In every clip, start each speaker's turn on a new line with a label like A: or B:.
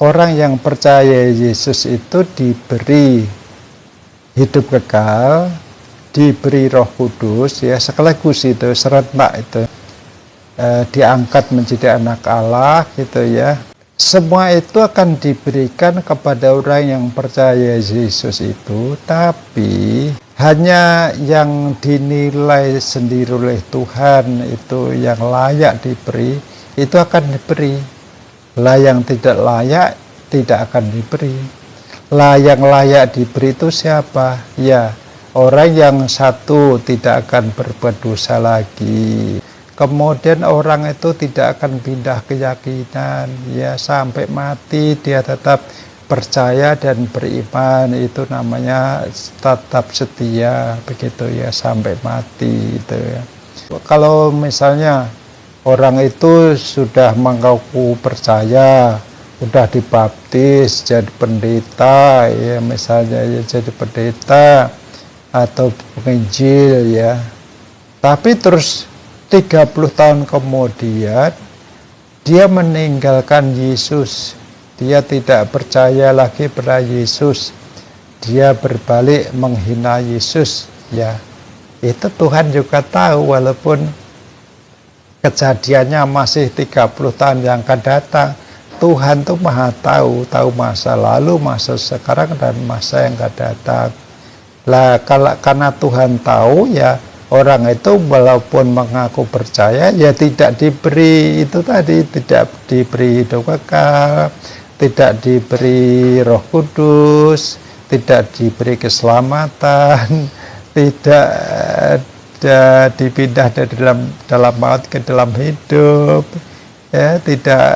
A: orang yang percaya Yesus itu diberi hidup kekal, diberi Roh Kudus, ya sekaligus itu serentak itu diangkat menjadi anak Allah gitu ya. Semua itu akan diberikan kepada orang yang percaya Yesus itu, tapi hanya yang dinilai sendiri oleh Tuhan itu yang layak diberi, itu akan diberi. Lah yang tidak layak tidak akan diberi. Lah yang layak diberi itu siapa? Ya, orang yang satu tidak akan berbuat dosa lagi. Kemudian orang itu tidak akan pindah keyakinan, ya sampai mati dia tetap percaya dan beriman, itu namanya tetap setia begitu ya sampai mati itu ya. Kalau misalnya orang itu sudah mengaku percaya, sudah dibaptis jadi pendeta ya, misalnya ya jadi pendeta atau penginjil ya, tapi terus 30 tahun kemudian dia meninggalkan Yesus, dia tidak percaya lagi pada Yesus, dia berbalik menghina Yesus ya, itu Tuhan juga tahu, walaupun kejadiannya masih 30 tahun yang akan datang. Tuhan tuh maha tahu masa lalu, masa sekarang, dan masa yang akan datang. Lah karena Tuhan tahu ya, orang itu walaupun mengaku percaya ya tidak diberi itu tadi, tidak diberi hidup kekal, tidak diberi Roh Kudus, tidak diberi keselamatan, tidak dipindah dari dalam maut ke dalam hidup, ya tidak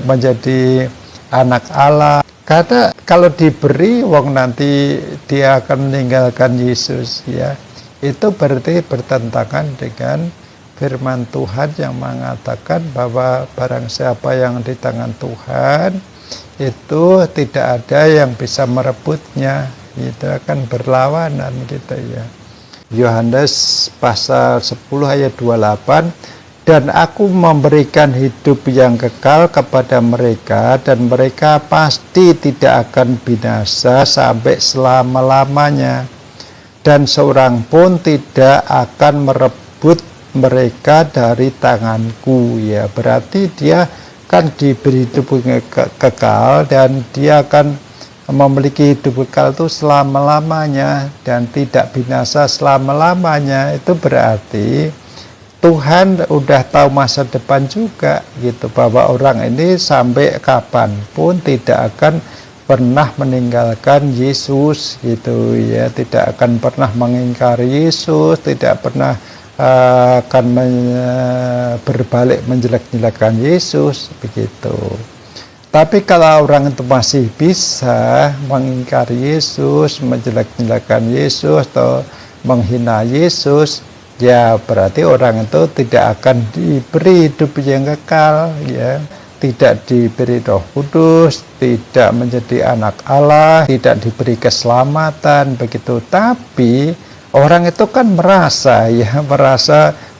A: menjadi anak Allah. Karena kalau diberi, wong nanti dia akan meninggalkan Yesus ya. Itu berarti bertentangan dengan firman Tuhan yang mengatakan bahwa barang siapa yang di tangan Tuhan itu tidak ada yang bisa merebutnya. Itu akan berlawanan gitu ya. Yohanes pasal 10 ayat 28, dan aku memberikan hidup yang kekal kepada mereka, dan mereka pasti tidak akan binasa sampai selama-lamanya, dan seorang pun tidak akan merebut mereka dari tanganku ya. Berarti dia kan diberi hidup kekal, dan dia akan memiliki hidup kekal itu selama-lamanya dan tidak binasa selama-lamanya. Itu berarti Tuhan udah tahu masa depan juga gitu, bahwa orang ini sampai kapanpun tidak akan pernah meninggalkan Yesus gitu ya, tidak akan pernah mengingkari Yesus, tidak pernah akan berbalik menjelek-jelekan Yesus begitu. Tapi kalau orang itu masih bisa mengingkari Yesus, menjelek-jelekan Yesus atau menghina Yesus, ya berarti orang itu tidak akan diberi hidup yang kekal ya. Tidak diberi Roh Kudus, tidak menjadi anak Allah, tidak diberi keselamatan begitu. Tapi orang itu kan merasa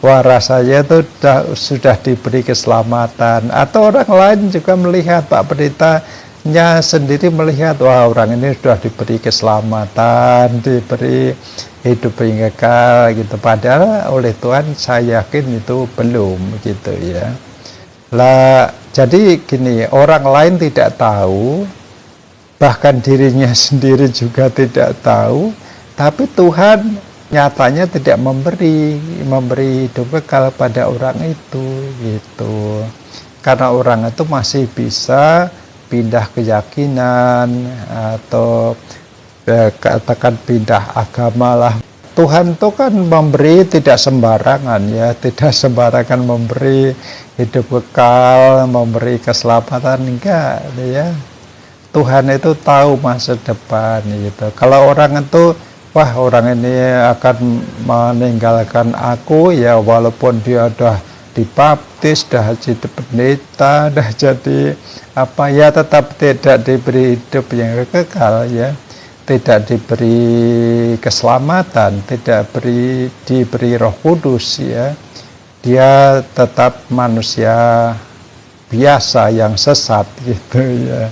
A: wah rasanya itu sudah diberi keselamatan. Atau orang lain juga melihat, Pak Pendetanya sendiri melihat, wah orang ini sudah diberi keselamatan, diberi hidup yang kekal gitu. Padahal oleh Tuhan saya yakin itu belum gitu ya. Lah jadi gini, orang lain tidak tahu, bahkan dirinya sendiri juga tidak tahu, tapi Tuhan nyatanya tidak memberi hidup kekal pada orang itu gitu. Karena orang itu masih bisa pindah keyakinan atau katakan pindah agama lah. Tuhan itu kan memberi tidak sembarangan ya, tidak sembarangan memberi hidup kekal, memberi keselamatan, enggak ya. Tuhan itu tahu masa depan gitu. Kalau orang itu, wah orang ini akan meninggalkan aku ya, walaupun dia udah dibaptis, dah jadi pendeta, dah jadi apa ya, tetap tidak diberi hidup yang kekal ya. Tidak diberi keselamatan, tidak diberi Roh Kudus ya. Dia tetap manusia biasa yang sesat gitu ya.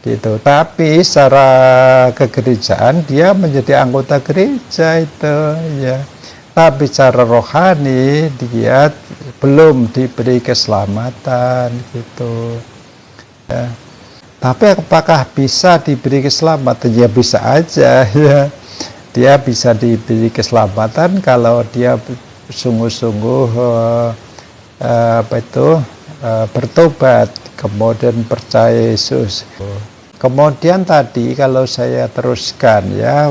A: Gitu. Tapi secara kegerejaan dia menjadi anggota gereja itu ya. Tapi secara rohani dia belum diberi keselamatan gitu. Ya. Tapi apakah bisa diberi keselamatan? Ya bisa aja ya. Dia bisa diberi keselamatan kalau dia sungguh-sungguh bertobat, kemudian percaya Yesus. Kemudian tadi kalau saya teruskan ya,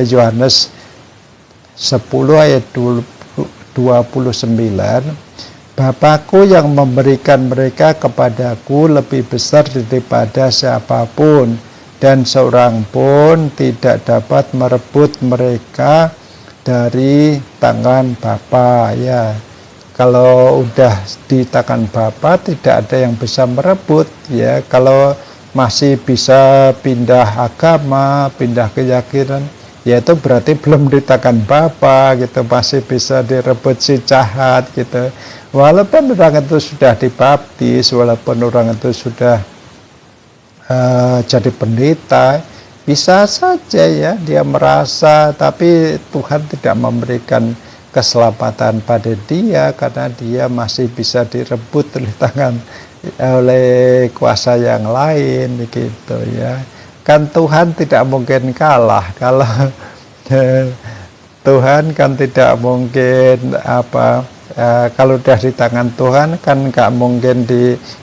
A: Yohanes 10 ayat 29, Bapakku yang memberikan mereka kepadaku lebih besar daripada siapapun, dan seorang pun tidak dapat merebut mereka dari tangan Bapa. Ya, kalau udah di tangan Bapa tidak ada yang bisa merebut ya. Kalau masih bisa pindah agama, pindah keyakinan, ya itu berarti belum di tangan Bapa gitu, masih bisa direbut si jahat gitu. Walaupun orang itu sudah dibaptis, walaupun orang itu sudah jadi pendeta, bisa saja ya dia merasa, tapi Tuhan tidak memberikan keselamatan pada dia karena dia masih bisa direbut oleh kuasa yang lain gitu ya. Kan Tuhan tidak mungkin kalah, kalau Tuhan kan tidak mungkin kalau udah di tangan Tuhan kan nggak mungkin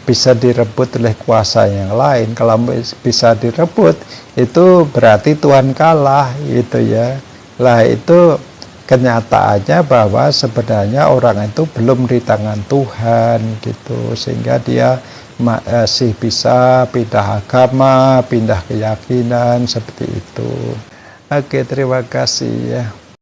A: bisa direbut oleh kuasa yang lain. Kalau bisa direbut itu berarti Tuhan kalah gitu ya. Lah itu kenyataannya bahwa sebenarnya orang itu belum di tangan Tuhan gitu, sehingga dia masih bisa pindah agama, pindah keyakinan seperti itu. Oke, terima kasih ya.